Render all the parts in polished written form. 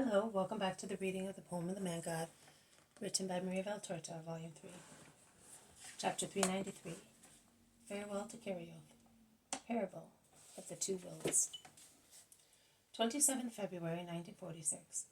Hello, welcome back to the reading of the poem of the Man God, written by Maria Valtorta, Volume 3, Chapter 393, Farewell to Kerioth, Parable of the Two Wills. 27 February 1946.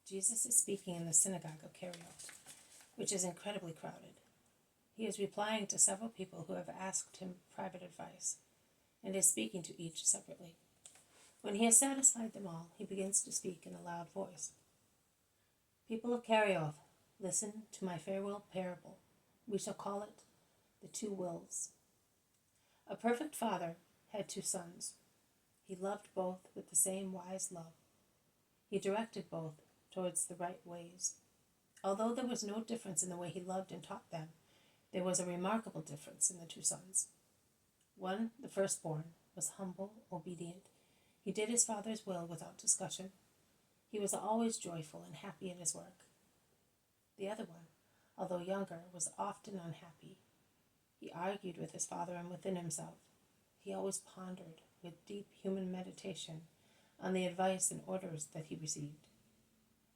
Jesus is speaking in the synagogue of Kerioth, which is incredibly crowded. He is replying to several people who have asked him private advice, and is speaking to each separately. When he has satisfied them all, he begins to speak in a loud voice. People of Kerioth, listen to my farewell parable. We shall call it the Two Wills. A perfect father had two sons. He loved both with the same wise love. He directed both towards the right ways. Although there was no difference in the way he loved and taught them, there was a remarkable difference in the two sons. One, the firstborn, was humble, obedient. He did his father's will without discussion. He was always joyful and happy in his work. The other one, although younger, was often unhappy. He argued with his father and within himself. He always pondered, with deep human meditation, on the advice and orders that he received.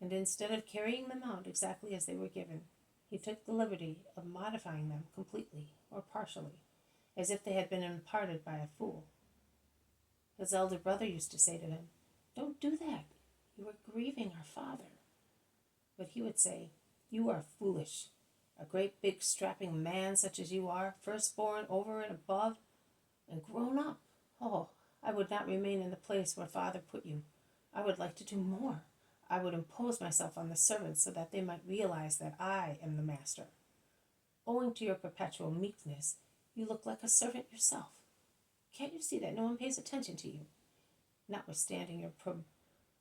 And instead of carrying them out exactly as they were given, he took the liberty of modifying them completely or partially, as if they had been imparted by a fool. His elder brother used to say to him, "Don't do that. You are grieving our father." But he would say, "You are foolish. A great big strapping man such as you are, firstborn over and above, and grown up. Oh, I would not remain in the place where father put you. I would like to do more. I would impose myself on the servants so that they might realize that I am the master. Owing to your perpetual meekness, you look like a servant yourself. Can't you see that no one pays attention to you? Notwithstanding your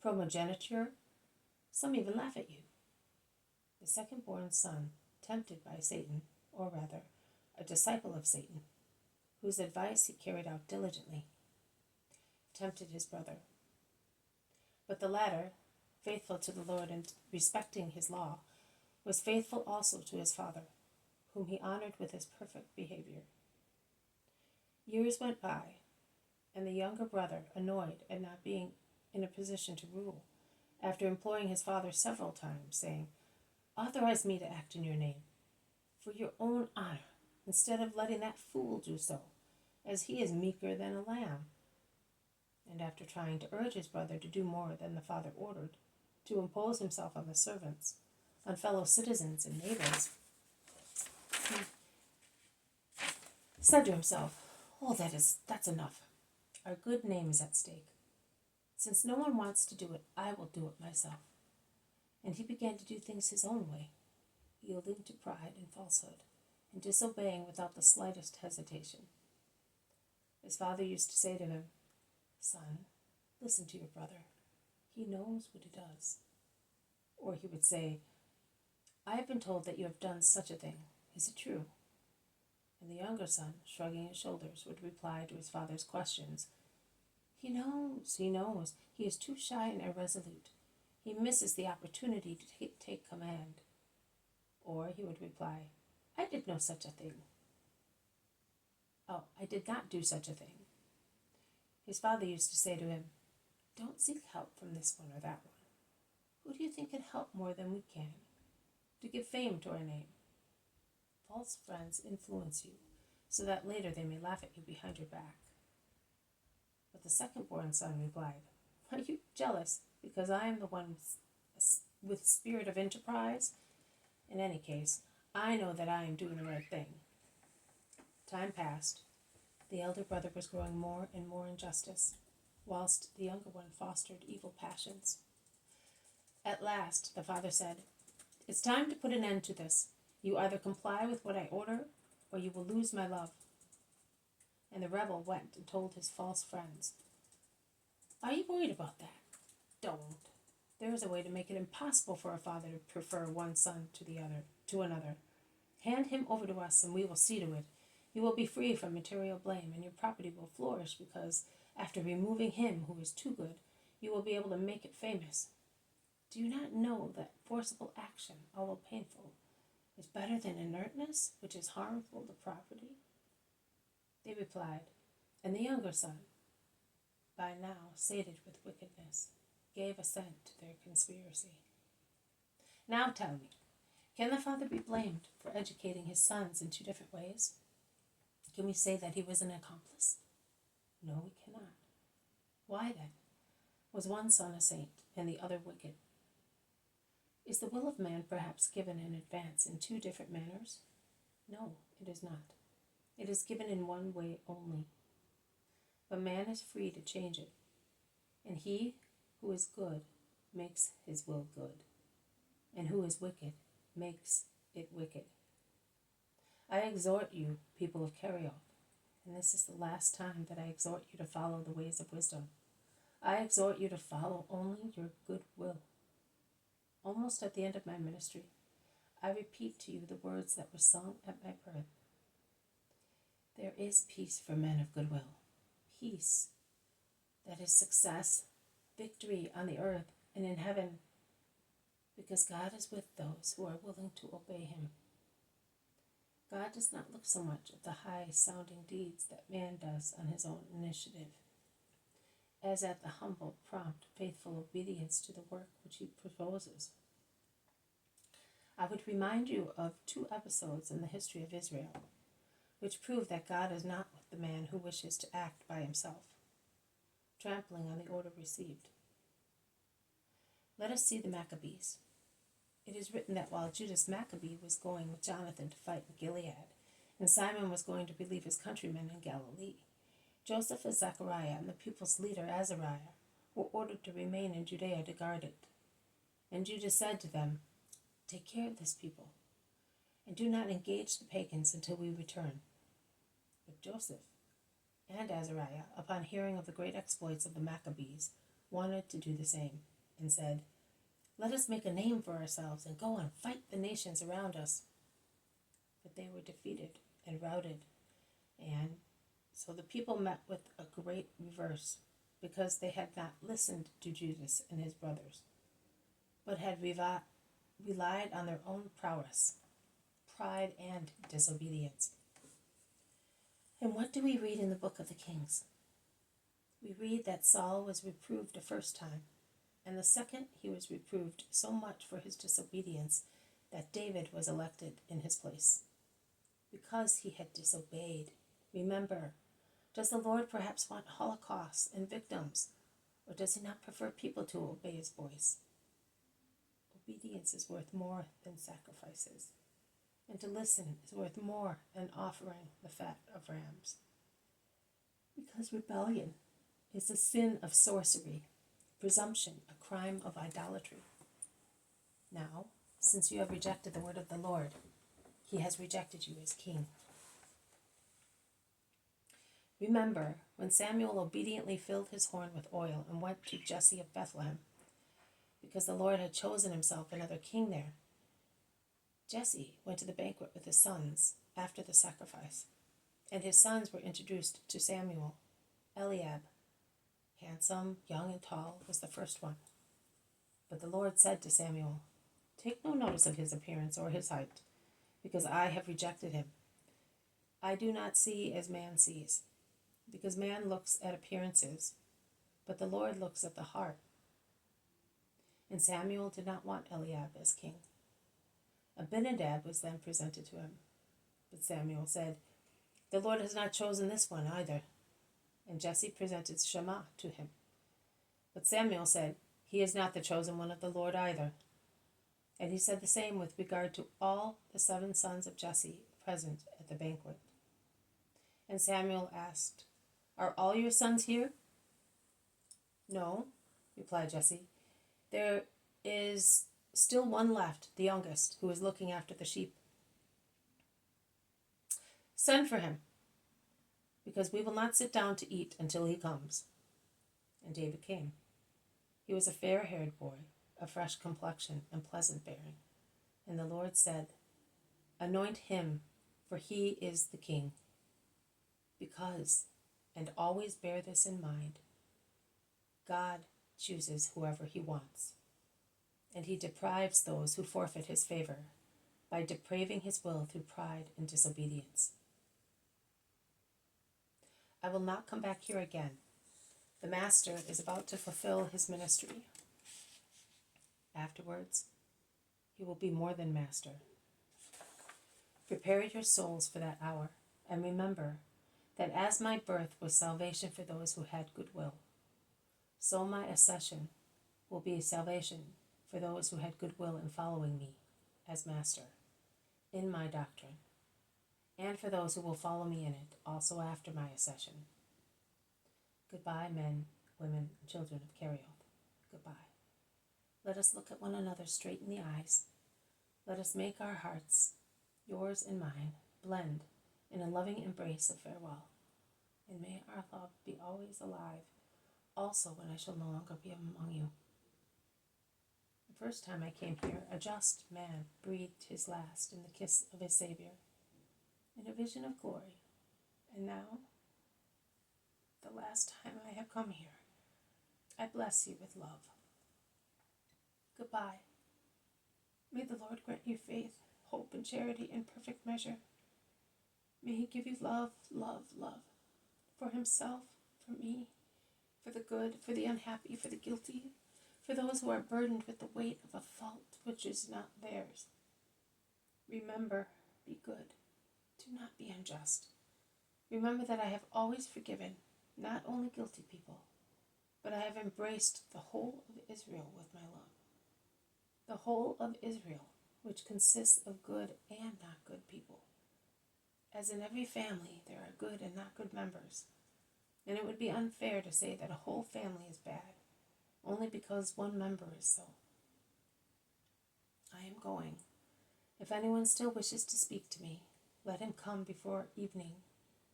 primogeniture, some even laugh at you." The second-born son, tempted by Satan, or rather, a disciple of Satan, whose advice he carried out diligently, tempted his brother. But the latter, faithful to the Lord and respecting his law, was faithful also to his father, whom he honored with his perfect behavior. Years went by, and the younger brother, annoyed at not being in a position to rule, after imploring his father several times, saying, "Authorize me to act in your name, for your own honor, instead of letting that fool do so, as he is meeker than a lamb," and after trying to urge his brother to do more than the father ordered, to impose himself on the servants, on fellow citizens and neighbors, he said to himself, "Oh, that's enough. Our good name is at stake. Since no one wants to do it, I will do it myself." And he began to do things his own way, yielding to pride and falsehood, and disobeying without the slightest hesitation. His father used to say to him, "Son, listen to your brother. He knows what he does." Or he would say, "I have been told that you have done such a thing. Is it true?" And the younger son, shrugging his shoulders, would reply to his father's questions, He knows. He is too shy and irresolute. He misses the opportunity to take command." Or he would reply, "I did no such a thing. I did not do such a thing." His father used to say to him, "Don't seek help from this one or that one. Who do you think can help more than we can, to give fame to our name? False friends influence you, so that later they may laugh at you behind your back." But the second-born son replied, "Are you jealous because I am the one with spirit of enterprise? In any case, I know that I am doing the right thing." Time passed. The elder brother was growing more and more injustice, whilst the younger one fostered evil passions. At last, the father said, "It's time to put an end to this. You either comply with what I order, or you will lose my love." And the rebel went and told his false friends, "Are you worried about that? Don't. There is a way to make it impossible for a father to prefer one son to another. Hand him over to us, and we will see to it. You will be free from material blame, and your property will flourish because, after removing him who is too good, you will be able to make it famous. Do you not know that forcible action, although painful, is better than inertness, which is harmful to property?" They replied, and the younger son, by now sated with wickedness, gave assent to their conspiracy. Now tell me, can the father be blamed for educating his sons in two different ways? Can we say that he was an accomplice? No, we cannot. Why then? Was one son a saint and the other wicked? Is the will of man perhaps given in advance in two different manners? No, it is not. It is given in one way only. But man is free to change it, and he who is good makes his will good, and who is wicked makes it wicked. I exhort you, people of Kerioth, and this is the last time that I exhort you to follow the ways of wisdom. I exhort you to follow only your good will. Almost at the end of my ministry, I repeat to you the words that were sung at my birth. There is peace for men of good will. Peace, that is success, victory on the earth and in heaven, because God is with those who are willing to obey him. God does not look so much at the high-sounding deeds that man does on his own initiative, as at the humble, prompt, faithful obedience to the work which he proposes. I would remind you of two episodes in the history of Israel, which prove that God is not with the man who wishes to act by himself, trampling on the order received. Let us see the Maccabees. It is written that while Judas Maccabee was going with Jonathan to fight in Gilead, and Simon was going to relieve his countrymen in Galilee, Joseph and Zechariah and the people's leader Azariah were ordered to remain in Judea to guard it. And Judas said to them, "Take care of this people, and do not engage the pagans until we return." But Joseph and Azariah, upon hearing of the great exploits of the Maccabees, wanted to do the same, and said, "Let us make a name for ourselves and go and fight the nations around us." But they were defeated and routed, and so the people met with a great reverse, because they had not listened to Judas and his brothers, but had relied on their own prowess, pride, and disobedience. And what do we read in the book of the Kings? We read that Saul was reproved the first time, and the second he was reproved so much for his disobedience that David was elected in his place, because he had disobeyed. Remember, does the Lord perhaps want holocausts and victims, or does he not prefer people to obey his voice? Obedience is worth more than sacrifices, and to listen is worth more than offering the fat of rams. Because rebellion is a sin of sorcery, presumption a crime of idolatry. Now, since you have rejected the word of the Lord, he has rejected you as king. Remember, when Samuel obediently filled his horn with oil and went to Jesse of Bethlehem, because the Lord had chosen himself another king there, Jesse went to the banquet with his sons after the sacrifice, and his sons were introduced to Samuel. Eliab, handsome, young, and tall, was the first one. But the Lord said to Samuel, "Take no notice of his appearance or his height, because I have rejected him. I do not see as man sees, because man looks at appearances, but the Lord looks at the heart." And Samuel did not want Eliab as king. Abinadab was then presented to him. But Samuel said, "The Lord has not chosen this one either." And Jesse presented Shammah to him. But Samuel said, "He is not the chosen one of the Lord either." And he said the same with regard to all the 7 sons of Jesse present at the banquet. And Samuel asked, "Are all your sons here?" "No," replied Jesse. "There is still one left, the youngest, who is looking after the sheep." "Send for him, because we will not sit down to eat until he comes." And David came. He was a fair-haired boy, of fresh complexion and pleasant bearing. And the Lord said, "Anoint him, for he is the king." Because, and always bear this in mind, God chooses whoever he wants, and he deprives those who forfeit his favor by depraving his will through pride and disobedience. I will not come back here again. The Master is about to fulfill his ministry. afterwards, he will be more than master. Prepare your souls for that hour, and remember that as my birth was salvation for those who had goodwill, so my accession will be salvation for those who had goodwill in following me as master in my doctrine, and for those who will follow me in it also after my accession. Goodbye, men, women, and children of Kerioth. Goodbye. Let us look at one another straight in the eyes. Let us make our hearts, yours and mine, blend in a loving embrace of farewell. And may our love be always alive, also when I shall no longer be among you. The first time I came here, a just man breathed his last in the kiss of his Savior, in a vision of glory. And now, the last time I have come here, I bless you with love. Goodbye. May the Lord grant you faith, hope, and charity in perfect measure. May he give you love, love, love, for himself, for me, for the good, for the unhappy, for the guilty, for those who are burdened with the weight of a fault which is not theirs. Remember, be good. Do not be unjust. Remember that I have always forgiven, not only guilty people, but I have embraced the whole of Israel with my love. The whole of Israel, which consists of good and not good people. As in every family, there are good and not good members, and it would be unfair to say that a whole family is bad, only because one member is so. I am going. If anyone still wishes to speak to me, let him come before evening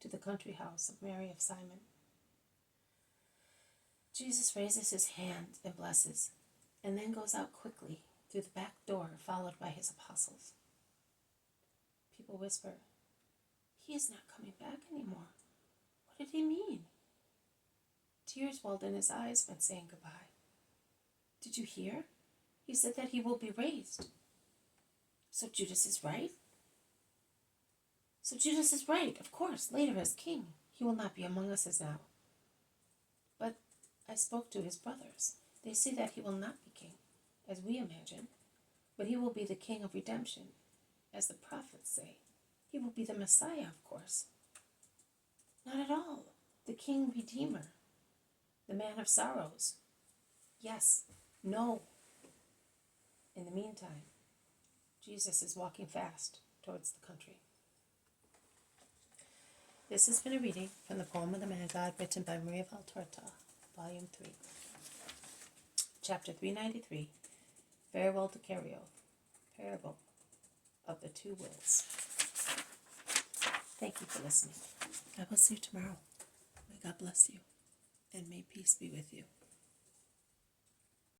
to the country house of Mary of Simon. Jesus raises his hand and blesses, and then goes out quickly through the back door, followed by his apostles. People whisper, "He is not coming back anymore. What did he mean?" Tears welled in his eyes when saying goodbye. "Did you hear? He said that he will be raised." So Judas is right? Of course, later as king. He will not be among us as now. But I spoke to his brothers. They say that he will not be king, as we imagine, but he will be the king of redemption, as the prophets say. He will be the Messiah, of course. Not at all. The king redeemer, the man of sorrows. Yes, no. In the meantime, Jesus is walking fast towards the country. This has been a reading from the poem of the Man God, written by Maria Valtorta, Volume 3. Chapter 393, Farewell to Kerioth, Parable of the Two Wills. Thank you for listening. I will see you tomorrow. May God bless you, and may peace be with you.